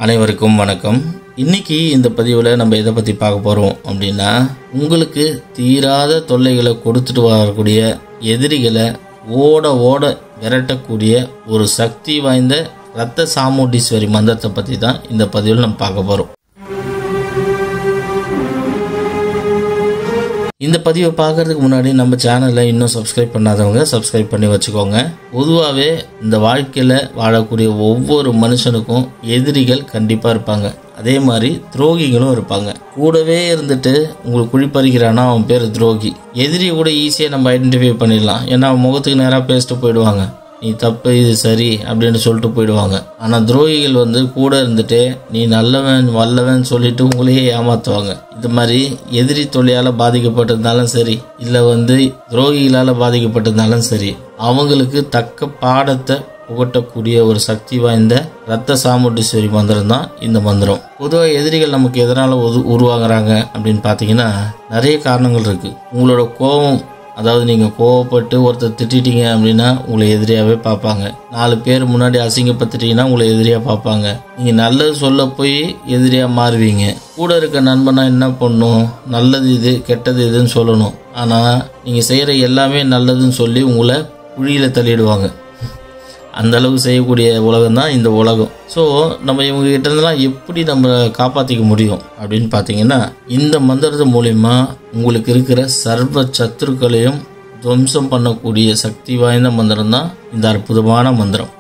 அனைவருக்கும் வணக்கம். இன்னைக்கு இந்த பதிவில் நம்ம எதை பற்றி பார்க்க போகிறோம் அப்படின்னா, உங்களுக்கு தீராத தொல்லைகளை கொடுத்துட்டு வரக்கூடிய எதிரிகளை ஓட ஓட விரட்டக்கூடிய ஒரு சக்தி வாய்ந்த ரத்த சாமுண்டீஸ்வரி மந்திரத்தை பற்றி தான் இந்த பதிவில் நம்ம பார்க்க போகிறோம். இந்த பதிவை பார்க்கறதுக்கு முன்னாடி நம்ம சேனலை இன்னும் சப்ஸ்கிரைப் பண்ணாதவங்க சப்ஸ்கிரைப் பண்ணி வச்சுக்கோங்க. பொதுவாகவே இந்த வாழ்க்கையில் வாழக்கூடிய ஒவ்வொரு மனுஷனுக்கும் எதிரிகள் கண்டிப்பாக இருப்பாங்க. அதே மாதிரி துரோகிகளும் இருப்பாங்க. கூடவே இருந்துட்டு உங்களுக்கு குழிப்பறிக்கிறான்னா அவன் பேர் துரோகி. எதிரியை கூட ஈஸியாக நம்ம ஐடென்டிஃபை பண்ணிடலாம். ஏன்னா அவன் முகத்துக்கு நேராக பேசிட்டு போயிடுவாங்க, நீ தப்பு இது சரி அப்படின்னு சொல்லிட்டு போயிடுவாங்க. ஆனால் துரோகிகள் கூட இருந்துட்டு நீ நல்லவன் வல்லவன் சொல்லிட்டு உங்களையே ஏமாத்துவாங்க. இது மாதிரி எதிரி தொல்லையால் பாதிக்கப்பட்டிருந்தாலும் சரி, இல்லை துரோகிகளால் பாதிக்கப்பட்டிருந்தாலும் சரி, அவங்களுக்கு தக்க பாடத்தை புகட்டக்கூடிய ஒரு சக்தி வாய்ந்த ரத்த சாமுண்டீஸ்வரி மந்திரம் தான் இந்த மந்திரம். பொதுவாக எதிரிகள் நமக்கு எதனால் உருவாகிறாங்க அப்படின்னு பார்த்தீங்கன்னா நிறைய காரணங்கள் இருக்குது. உங்களோட கோபம், அதாவது நீங்கள் கோவப்பட்டு ஒருத்தர் திட்டிட்டீங்க அப்படின்னா உங்களை எதிரியாகவே பார்ப்பாங்க. 4 பேர் முன்னாடி அசிங்கப்பட்டுட்டீங்கன்னா உங்களை எதிரியாக பார்ப்பாங்க. நீங்கள் நல்லது சொல்ல போய் எதிரியாக மாறுவீங்க. கூட இருக்க நண்பனா என்ன பண்ணும், நல்லது இது கெட்டது இதுன்னு சொல்லணும். ஆனால் நீங்கள் செய்கிற எல்லாமே நல்லதுன்னு சொல்லி உங்களை குழியில் தள்ளிடுவாங்க. அந்த அளவுக்கு செய்யக்கூடிய உலகம் தான் இந்த உலகம். ஸோ நம்ம இவங்க கிட்ட இருந்தெல்லாம் எப்படி நம்ம காப்பாற்றிக்க முடியும் அப்படின்னு பார்த்தீங்கன்னா, இந்த மந்திரத்து மூலயமா உங்களுக்கு இருக்கிற சர்வ சத்துருக்களையும் துவம்சம் பண்ணக்கூடிய சக்தி வாய்ந்த மந்திரம் தான் இந்த அற்புதமான மந்திரம்.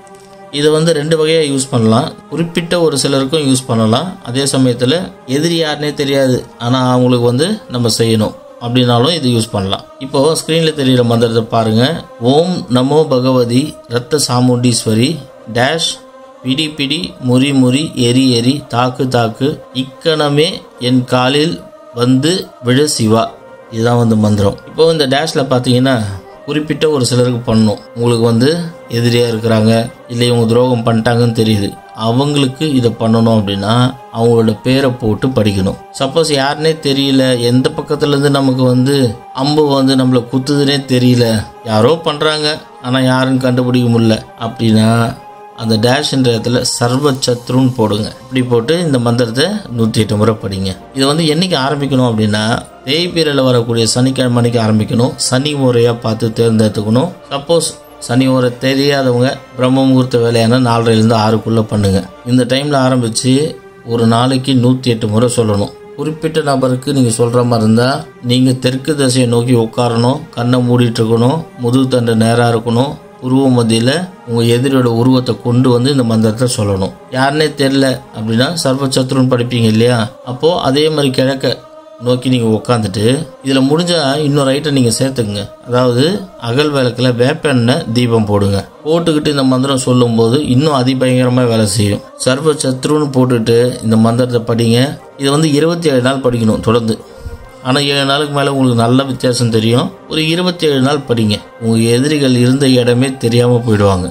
இதை 2 வகையாக யூஸ் பண்ணலாம். குறிப்பிட்ட ஒரு சிலருக்கும் யூஸ் பண்ணலாம். அதே சமயத்தில் எதிரி யாருன்னே தெரியாது, ஆனால் அவங்களுக்கு நம்ம செய்யணும் அப்படின்னாலும் இது யூஸ் பண்ணலாம். இப்போ ஸ்க்ரீனில் தெரிகிற மந்திரத்தை பாருங்க. ஓம் நமோ பகவதி ரத்த சாமுண்டீஸ்வரி டேஷ் பிடி பிடி முறி முறி எரி எரி தாக்கு தாக்கு இக்கணமே என் காலில் விழ சிவா. இதுதான் மந்திரம். இப்போ இந்த டேஷில் பார்த்தீங்கன்னா குறிப்பிட்ட ஒரு சிலருக்கு பண்ணணும். உங்களுக்கு எதிரியாக இருக்கிறாங்க, இல்லை இவங்க துரோகம் பண்ணிட்டாங்கன்னு தெரியுது, அவங்களுக்கு இதை பண்ணணும் அப்படின்னா அவங்களோட பேரை போட்டு படிக்கணும். சப்போஸ் யாருன்னே தெரியல, எந்த பக்கத்துலேருந்து நமக்கு அம்பு நம்மளை குத்துதுன்னே தெரியல, யாரோ பண்ணுறாங்க ஆனால் யாருன்னு கண்டுபிடிக்க முடியல அப்படின்னா அந்த டேஷ்ன்ற இடத்துல சர்வ சத்ருன்னு போடுங்க. இப்படி போட்டு இந்த மந்திரத்தை 108 முறை படிங்க. இதை என்னைக்கு ஆரம்பிக்கணும் அப்படின்னா, தேய்பிரையில் வரக்கூடிய சனிக்கிழமை அன்னைக்கு ஆரம்பிக்கணும். சனி முறையாக பார்த்து தேர்ந்தெடுத்துக்கணும். சப்போஸ் சனி முறை தெரியாதவங்க பிரம்ம முகூர்த்த வேலையான 4:30 to 6 பண்ணுங்க. இந்த டைமில் ஆரம்பித்து ஒரு நாளைக்கு 108 முறை சொல்லணும். குறிப்பிட்ட நபருக்கு நீங்கள் சொல்கிற மாதிரி இருந்தால் நீங்கள் தெற்கு திசையை நோக்கி உட்காரணும், கண்ணை மூடிட்டு இருக்கணும், முதுகு தண்டு நேராக இருக்கணும், உருவ மத்தியில் உங்கள் எதிரியோட உருவத்தை கொண்டு இந்த மந்திரத்தை சொல்லணும். யாருன்னே தெரில அப்படின்னா சர்வ சத்ருன்னு படிப்பீங்க இல்லையா, அப்போது அதே மாதிரி கிழக்க நோக்கி நீங்கள் உட்காந்துட்டு இதில் முடிஞ்சால் இன்னொரு ஐட்டம் நீங்கள் சேர்த்துக்குங்க. அதாவது அகல் விளக்கில் வேப்பெண்ணெய் தீபம் போடுங்க. போட்டுக்கிட்டு இந்த மந்திரம் சொல்லும்போது இன்னும் அதிபயங்கரமாக வேலை செய்யும். சர்வ சத்ருன்னு போட்டுட்டு இந்த மந்திரத்தை படிங்க. இதை 27 நாள் படிக்கணும் தொடர்ந்து. ஆனால் 7 நாளுக்கு மேலே உங்களுக்கு நல்ல வித்தியாசம் தெரியும். ஒரு 27 நாள் படிங்க. உங்கள் எதிரிகள் இருந்த இடமே தெரியாமல் போயிடுவாங்க.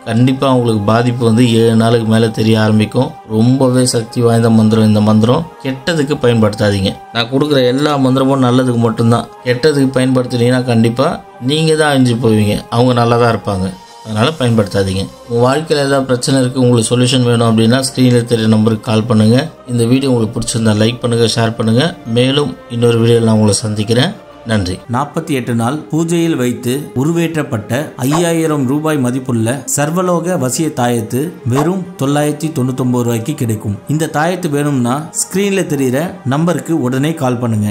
கண்டிப்பாக உங்களுக்கு பாதிப்பு 7 நாளுக்கு மேலே தெரிய ஆரம்பிக்கும். ரொம்பவே சக்தி வாய்ந்த மந்திரம் இந்த மந்திரம். கெட்டதுக்கு பயன்படுத்தாதீங்க. நான் கொடுக்குற எல்லா மந்திரமும் நல்லதுக்கு மட்டும்தான். கெட்டதுக்கு பயன்படுத்தினீங்கன்னா கண்டிப்பாக நீங்கள் தான் அழிஞ்சு போவீங்க. அவங்க நல்லா தான் இருப்பாங்க. அதனால் பயன்படுத்தாதீங்க. உங்கள் வாழ்க்கையில் ஏதாவது பிரச்சனை இருக்குது, உங்களுக்கு சொல்யூஷன் வேணும் அப்படின்னா ஸ்க்ரீனில் தெரிய நம்பருக்கு கால் பண்ணுங்கள். இந்த வீடியோ உங்களுக்கு பிடிச்சிருந்தா லைக் பண்ணுங்கள், ஷேர் பண்ணுங்கள். மேலும் இன்னொரு வீடியோவில் நான் உங்களை சந்திக்கிறேன். நன்றி. 48 நாள் பூஜையில் வைத்து உருவேற்றப்பட்ட 5000 ரூபாய் மதிப்புள்ள சர்வலோக வசிய தாயத்து வெறும் 999 ரூபாய்க்கு கிடைக்கும். இந்த தாயத்து வேணும்னா ஸ்கிரீன்ல தெரிகிற நம்பருக்கு உடனே கால் பண்ணுங்க.